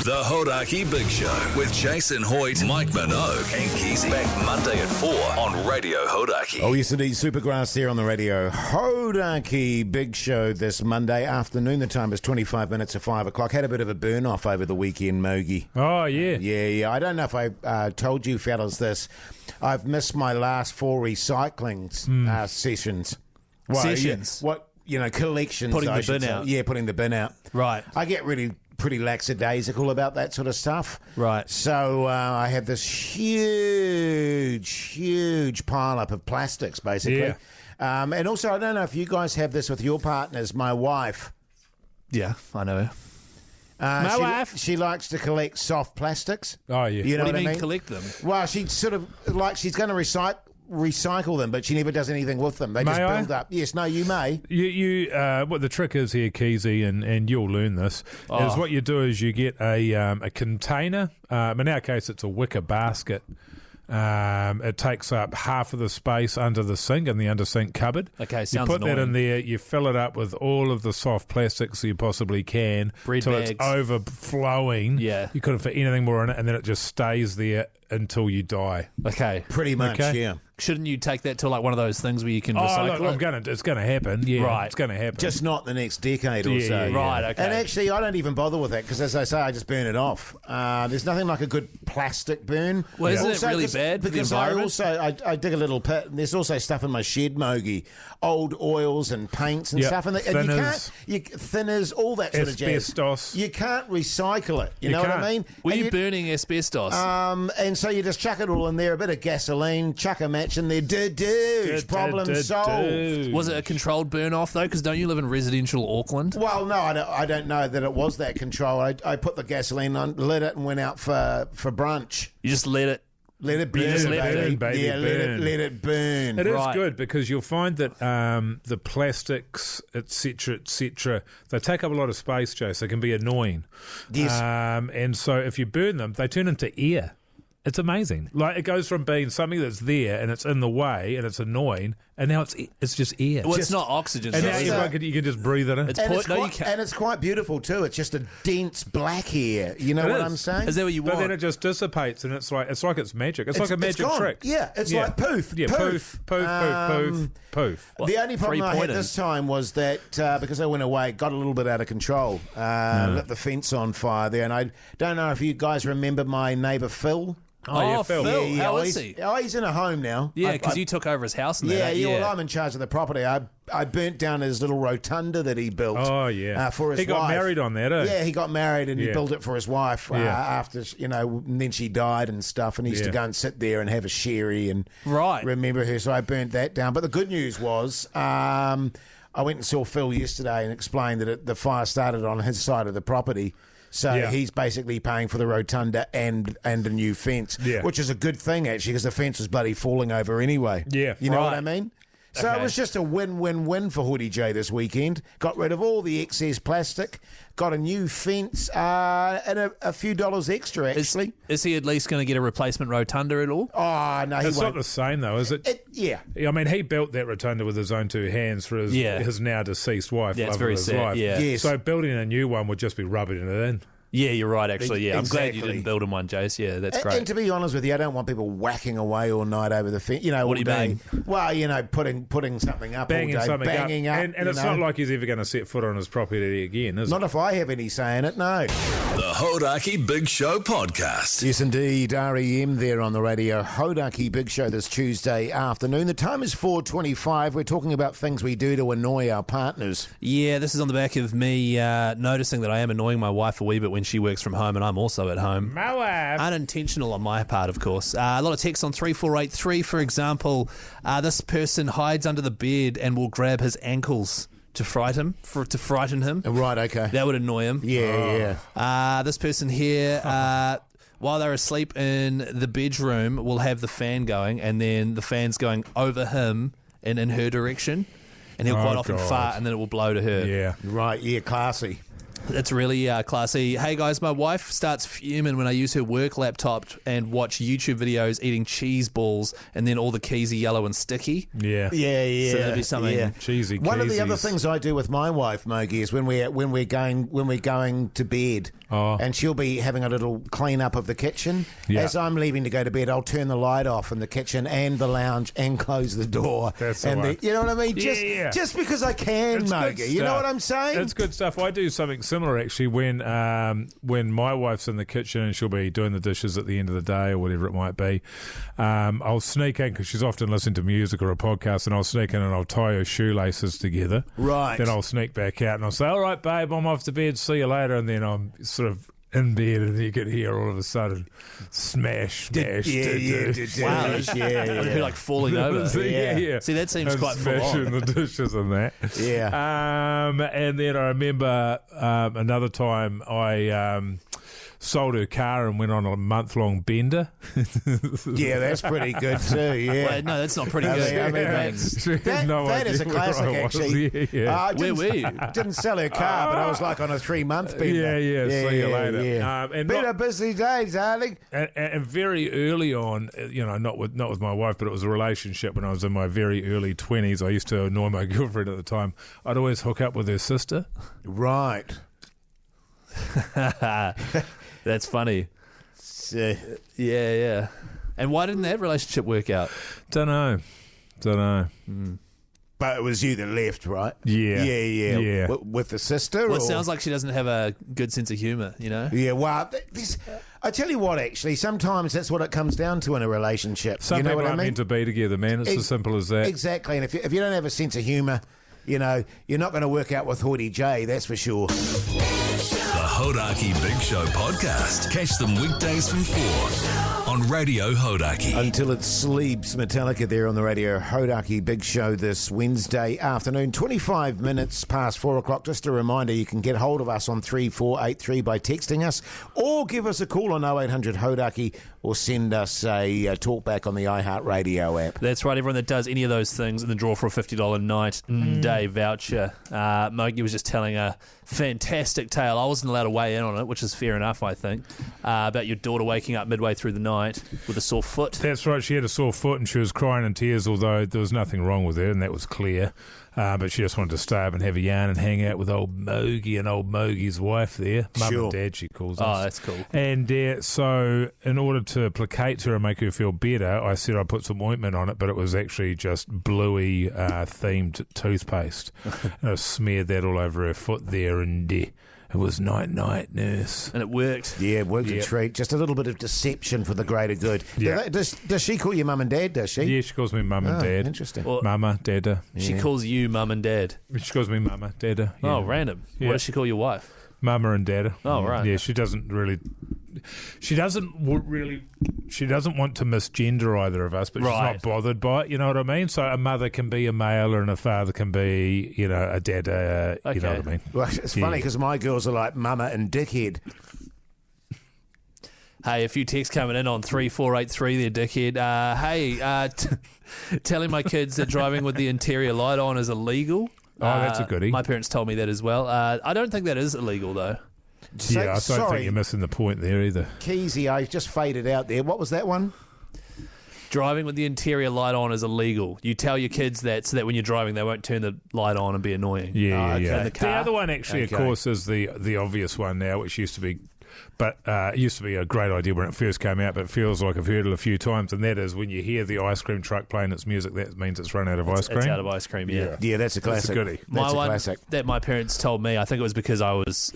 The Hauraki Big Show with Jason Hoyte, Mike Minogue and Keyzie. Back Monday at 4 on Radio Hauraki. Oh, yes, indeed. Supergrass here on the radio. Hauraki Big Show this Monday afternoon. The time is 25 minutes to 5 o'clock. Had a bit of a burn-off over the weekend, Mogi. Oh, yeah. Yeah. I don't know if I told you fellas this. I've missed my last 4 recycling sessions. Sessions? Collections. Putting the bin out. Yeah, putting the bin out. Right. I get pretty lackadaisical about that sort of stuff. Right. So I have this huge pile-up of plastics, basically. Yeah. And also, I don't know if you guys have this with your partners. My wife. Yeah, I know. My wife. She likes to collect soft plastics. Oh, yeah. You know What do you I mean mean? collect them? Well, she sort of, she's going to recycle them, but she never does anything with them. They just May I? build up. Yes, no, you may. What the trick is here, Keyzie, and you'll learn this, is what you do is you get a container. In our case, it's a wicker basket. It takes up half of the space under the sink in the under sink cupboard. Okay, You sounds put that in annoying. there, you fill it up with all of the soft plastics you possibly can Bread till bags. it's overflowing. Yeah. You couldn't fit anything more in it, and then it just stays there until you die. Okay. Pretty much, Okay. yeah. Shouldn't you take that to like one of those things where you can Oh, recycle look, it? it's going to happen. Yeah, Right. it's going to happen. Just not the next decade or Yeah, so. yeah. Right, okay. And actually, I don't even bother with that because, as I say, I just burn it off. There's nothing like a good plastic burn. Well, isn't it Also, really bad for the because environment? I dig a little pit. And there's also stuff in my shed, Mogi, old oils and paints and Yep. stuff, and you can't thinners, all that sort of jazz. Asbestos. You can't recycle it. You know can't. what I mean? Were And you burning asbestos? and so you just chuck it all in there, a bit of gasoline, chuck a match in there, problem solved. Was it a controlled burn off though? Because don't you live in residential Auckland? Well, no, I don't know that it was that control. I put the gasoline on, lit it, and went out for brunch. You just let it. Let it burn, just let it baby. burn, baby, Yeah, burn. let it burn. It is Right. good because you'll find that the plastics, etc., they take up a lot of space, Joe, so it can be annoying. Yes. And so if you burn them, they turn into air. It's amazing. Like, it goes from being something that's there and it's in the way and it's annoying, and now it's just air. Well, it's not oxygen. and so now it's- you can just breathe it in. It's and, point- it's no, you quite, can't. and it's quite beautiful too. It's just a dense black air. You know It what is. I'm saying? Is that what you But want? then it just dissipates, and it's like it's magic. It's like a magic gone. trick. Yeah, it's like poof, Yeah, poof. poof. The only problem I had 3-pointers. this time was that because I went away, it got a little bit out of control. Lit the fence on fire there, and I don't know if you guys remember my neighbour Phil. Oh, Phil. How is he? He's in a home now. Yeah, I- because I- you took over his house. And Yeah, that, well, I'm in charge of the property. I burnt down his little rotunda that he built. Oh, yeah. For his He got wife. married on that, eh? Yeah, he got married and he Yeah. built it for his wife Yeah. after, and then she died and stuff. And he used to Yeah. go and sit there and have a sherry and Right. remember her. So I burnt that down. But the good news was I went and saw Phil yesterday and explained that the fire started on his side of the property. So Yeah. he's basically paying for the rotunda and a new fence, Yeah. which is a good thing, actually, because the fence was bloody falling over anyway. Yeah. You know what Right. I mean? So Okay. it was just a win-win-win for Hoodie J this weekend. Got rid of all the excess plastic, got a new fence, and a few dollars extra, actually. Is he at least going to get a replacement rotunda at all? Oh, no, he It's not won't. the same, though, is it? Yeah. I mean, he built that rotunda with his own two hands for his now deceased wife. Yeah, it's love very of his sad, life. yeah. Yes. So building a new one would just be rubbing it in. Yeah, you're right, actually. Yeah, I'm glad you Exactly. didn't build him one, Jace. Yeah, that's And great. to be honest with you, I don't want people whacking away all night over the fence. What all do you day. mean? Well, putting something up Banging all day, something banging up. up. And it's not like he's ever going to set foot on his property again, is Not it? if I have any say in it, no. The Hauraki Big Show podcast. Yes, indeed. REM there on the radio. Hauraki Big Show this Tuesday afternoon. The time is 4:25. We're talking about things we do to annoy our partners. Yeah, this is on the back of me noticing that I am annoying my wife a wee bit when she works from home and I'm also at home. My wife. Unintentional on my part, of course. A lot of texts on 3483, for example. This person hides under the bed and will grab his ankles to frighten him. Right, okay. That would annoy him. Yeah. This person here, while they're asleep in the bedroom, will have the fan going, and then the fan's going over him and in her direction, and he'll quite often God. fart, and then it will blow to her. Yeah. Right, yeah, classy. That's really classy. Hey guys, my wife starts fuming when I use her work laptop and watch YouTube videos eating cheese balls, and then all the keys are yellow and sticky. Yeah. So that'd be something cheesy. One of the other things I do with my wife, Mogi, is when we're going to bed, and she'll be having a little clean up of the kitchen. Yeah. As I'm leaving to go to bed, I'll turn the light off in the kitchen and the lounge and close the door. That's and the one. you know what I mean? Just because I can, Mogi. You know what I'm saying? It's good stuff. I do something similar actually when my wife's in the kitchen and she'll be doing the dishes at the end of the day or whatever it might be. I'll sneak in because she's often listening to music or a podcast, and I'll sneak in and I'll tie her shoelaces together. Right. Then I'll sneak back out and I'll say, "All right, babe, I'm off to bed. See you later." And then I'm sort of in bed, and you could hear all of a sudden smash. Wow. Like falling over. Yeah. See, that seems quite full smashing on. the dishes and that. Yeah. And then I remember another time I sold her car and went on a month-long bender. Yeah, that's pretty good too. Yeah. Well, no, that's not pretty good. I mean, that is a classic, actually. Yeah. Where were you? Didn't sell her car, but I was like on a 3-month bender. Yeah. See you later. Yeah. And Been a busy day, darling. And very early on, not with my wife, but it was a relationship when I was in my very early 20s. I used to annoy my girlfriend at the time. I'd always hook up with her sister. Right. That's funny. Yeah. And why didn't that relationship work out? Don't know. But it was you that left, right? Yeah. With the sister? Well, it sounds like she doesn't have a good sense of humour, you know? Yeah, well, I tell you what, actually, sometimes that's what it comes down to in a relationship. Some you know people what I aren't mean? meant to be together, man. It's as simple as that. Exactly, and if you don't have a sense of humour, you're not going to work out with Hoyte J, that's for sure. The Hauraki Big Show podcast. Catch them weekdays from 4 on Radio Hauraki. Until it sleeps, Metallica there on the radio. Hauraki Big Show this Wednesday afternoon, 25 minutes past 4 o'clock. Just a reminder, you can get hold of us on 3483 by texting us, or give us a call on 0800 Hauraki, or send us a talkback on the iHeartRadio app. That's right. Everyone that does any of those things in the draw for a $50 night day voucher. Mogi was just telling a fantastic tale. I wasn't allowed to weigh in on it, which is fair enough, I think, about your daughter waking up midway through the night with a sore foot. That's right. She had a sore foot and she was crying in tears, although there was nothing wrong with her, and that was clear. But she just wanted to stay up and have a yarn and hang out with old Mogi and old Mogi's wife there. Mum and Dad, she calls us. Oh, that's cool. And so in order to placate her and make her feel better, I said I put some ointment on it, but it was actually just bluey themed toothpaste. And I smeared that all over her foot there, and it was night-night, nurse. And it worked. Yeah, it worked a treat. Just a little bit of deception for the greater good. Yeah. Does she call you mum and dad, does she? Yeah, she calls me mum and dad. Interesting. Well, Mama, Dada. she calls you mum and dad. She calls me Mama, Dada. Yeah. Oh, random. Yeah. What does she call your wife? Mama and Dada. Oh, right. Yeah, she doesn't want to misgender either of us, but she's not bothered by it, you know what I mean? So a mother can be a male and a father can be, a dada, you know what I mean? Well, it's funny because my girls are like mama and dickhead. Hey, a few texts coming in on 3483 there, dickhead. Telling my kids that driving with the interior light on is illegal. Oh, that's a goodie. My parents told me that as well. I don't think that is illegal, though. I don't think you're missing the point there either. Keyzie, I just faded out there. What was that one? Driving with the interior light on is illegal. You tell your kids that so that when you're driving, they won't turn the light on and be annoying. Yeah. In the car. The other one, actually, of course, is the obvious one now, which used to be... But it used to be a great idea when it first came out, but it feels like I've heard it a few times, and that is when you hear the ice cream truck playing its music, that means it's run out of ice cream. It's out of ice cream, yeah. Yeah, that's a classic. That's a goodie. That's a classic. That my parents told me, I think it was because I was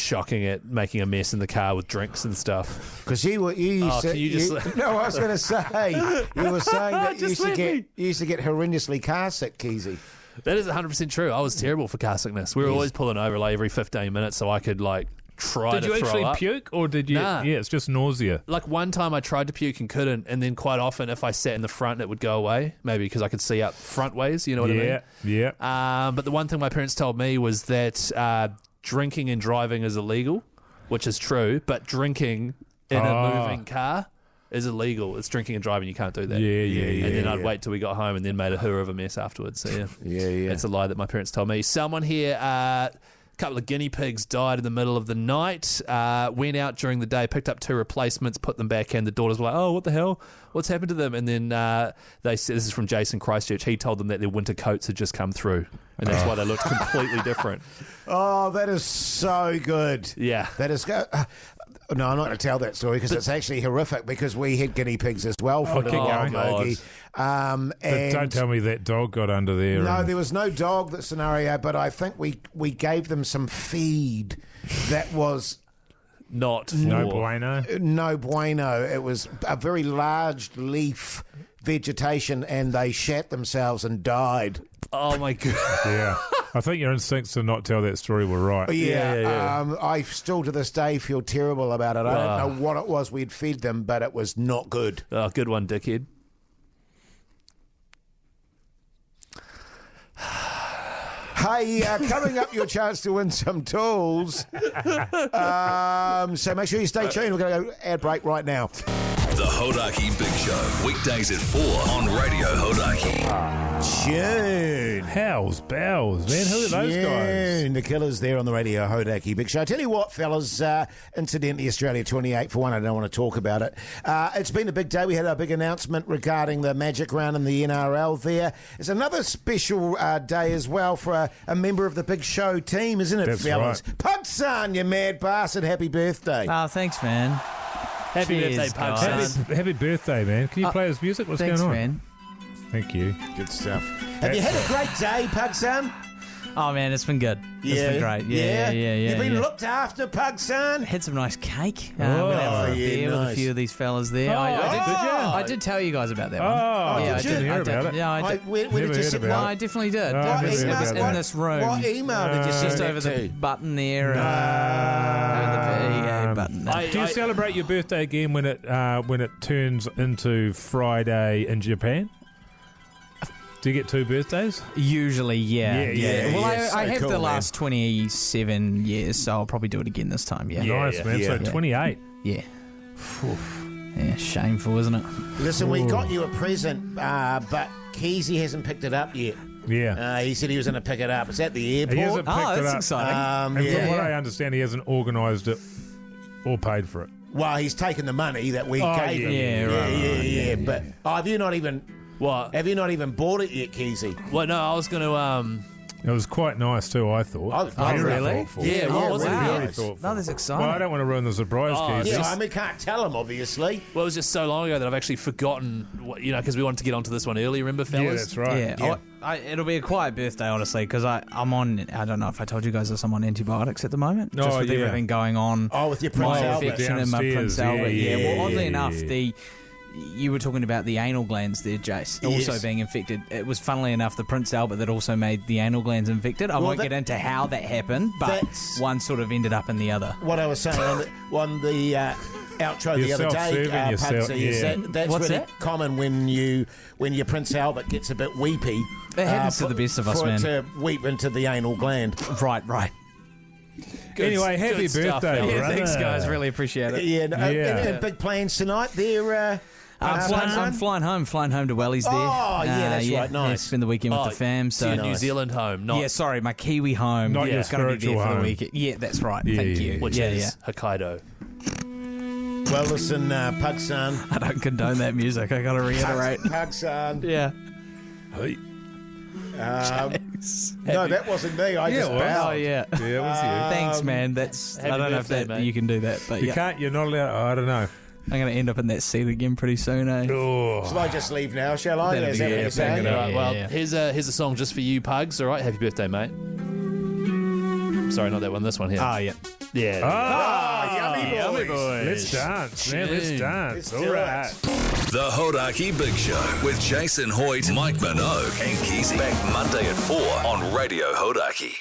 shocking at making a mess in the car with drinks and stuff. Because no, I was going to say, you were saying that you used to get horrendously car sick, Keyzie. That is 100% true. I was terrible for car sickness. We were always pulling over like every 15 minutes so I could try to throw up. Did you actually puke, or did you? Nah. Yeah, it's just nausea. Like one time I tried to puke and couldn't, and then quite often if I sat in the front it would go away, maybe because I could see out front ways, you know what I mean? Yeah. But the one thing my parents told me was that drinking and driving is illegal, which is true, but drinking in a moving car is illegal. It's drinking and driving. You can't do that. Yeah. And then I'd wait till we got home and then made a hooer of a mess afterwards. So yeah. Yeah. It's a lie that my parents told me. Someone here A couple of guinea pigs died in the middle of the night. Went out during the day, picked up 2 replacements, put them back in. The daughters were like, "Oh, what the hell? What's happened to them?" And then they said, "This is from Jason Christchurch." He told them that their winter coats had just come through, and that's why they looked completely different. Oh, that is so good. Yeah, that is. No, I'm not going to tell that story because it's actually horrific. Because we had guinea pigs as well for little old Logie. And don't tell me that dog got under there. No, there was no dog that scenario, but I think we gave them some feed that was no bueno. No bueno. It was a very large leaf vegetation, and they shat themselves and died. Oh my god! Yeah, I think your instincts to not tell that story were right. Yeah. I still to this day feel terrible about it. I don't know what it was we'd fed them, but it was not good. Oh, good one, dickhead. Hey, coming up, your chance to win some tools. So make sure you stay tuned. We're going to go ad break right now. The Hauraki Big Show, weekdays at 4 on Radio Hauraki. Tune. How's bells, man? Who are those guys? The Killers there on the Radio Hauraki Big Show. I tell you what, fellas, incidentally, Australia 28 for 1. I don't want to talk about it. It's been a big day. We had a big announcement regarding the Magic Round in the NRL there. It's another special day as well for a member of the Big Show team, isn't it, That's fellas? right. Pugson, you mad bastard. Happy birthday. Oh, thanks, man. Happy Cheers, birthday, guys. Pugson. Happy birthday, man. Can you play his music? What's Thanks, going on? man. Thank you. Good stuff. Have you had a great day, Pugson? Oh, man, it's been good. It's been great. Yeah. You've been looked after, Pugson? Had some nice cake. Oh, went out for a beer with nice. a few of these fellas there. Oh, I did tell you guys about that one. Oh, yeah, I didn't hear about it. Yeah, I did. Where Never did you heard sit? about No, I definitely did. Oh, I It was never heard about in that. this room. What email did you send Just that over to? the button there. Over the PA button. Do you celebrate your birthday again when it turns into Friday in Japan? Do you get 2 birthdays? Usually, yeah. Yeah, Well, yeah, I so have cool, the man. last 27 years, so I'll probably do it again this time, yeah. Nice, man. So 28. Yeah. Yeah, shameful, isn't it? Listen, we got you a present, but Keyzie hasn't picked it up yet. Yeah. He said he was going to pick it up. It's at the airport. He hasn't picked it that's up. exciting. And from what I understand, he hasn't organised it or paid for it. Well, he's taken the money that we gave him. Yeah, right. But have you not even What? have you not even bought it yet, Keyzie? Well, no, I was going to. It was quite nice too, I thought. really? Yeah, Oh, was it? wow. Very thoughtful. No, that's exciting. Well, I don't want to ruin the surprise, Keith. Yeah, I mean, can't tell him, obviously. Well, it was just so long ago that I've actually forgotten, because we wanted to get onto this one early, remember, fellas? Yeah, that's right. Yeah, it'll be a quiet birthday, honestly, because I'm on. I don't know if I told you guys this. I'm on antibiotics at the moment, just with everything going on. Oh, with your Prince my Albert. infection and my Prince Downstairs, Albert. yeah. Well, oddly enough, you were talking about the anal glands there, Jace, also Yes. being infected. It was, funnily enough, the Prince Albert that also made the anal glands infected. I won't get into how that happened, but one sort of ended up in the other. What I was saying on the outro the other day, Pugsy, is that's What's really that? common when your Prince Albert gets a bit weepy. It happens to the best of us, for man. it to weep into the anal gland. Right. Anyway, happy good stuff, birthday, fellas. brother. Thanks, guys. Really appreciate it. And big plans tonight there. I'm flying home to Wellies there. Oh, yeah, that's right, nice. Yeah, spend the weekend with the fam. To So your New Zealand home, not sorry, my Kiwi home. Not your it's gonna be there spiritual for the home. weekend. Yeah, that's right. Yeah, Thank yeah, you. which yeah, is Hokkaido. Well, listen, Pugson. I don't condone that music. I got to reiterate. Pugson. Yeah. Hey. No, that wasn't me. I just it was. bowed. Oh yeah. Yeah, it was you. Thanks, man. That's. happy I don't know if birthday, that mate. you can do that, but You yeah, can't. You're not allowed. I don't know. I'm gonna end up in that seat again pretty soon, eh? Oh. Shall I just leave now, shall I? That'd Is be that good. what you're saying? bang it up. Right, well, yeah. here's a song just for you, Pugs. All right, happy birthday, mate. Sorry, not that one. This one here. Oh yeah. Yeah. Yummy boys. Let's dance, man. Let's Tune. dance. do All it. right. The Hauraki Big Show with Jason Hoyte, Mike Minogue and Keyzie. Back Monday at 4 on Radio Hauraki.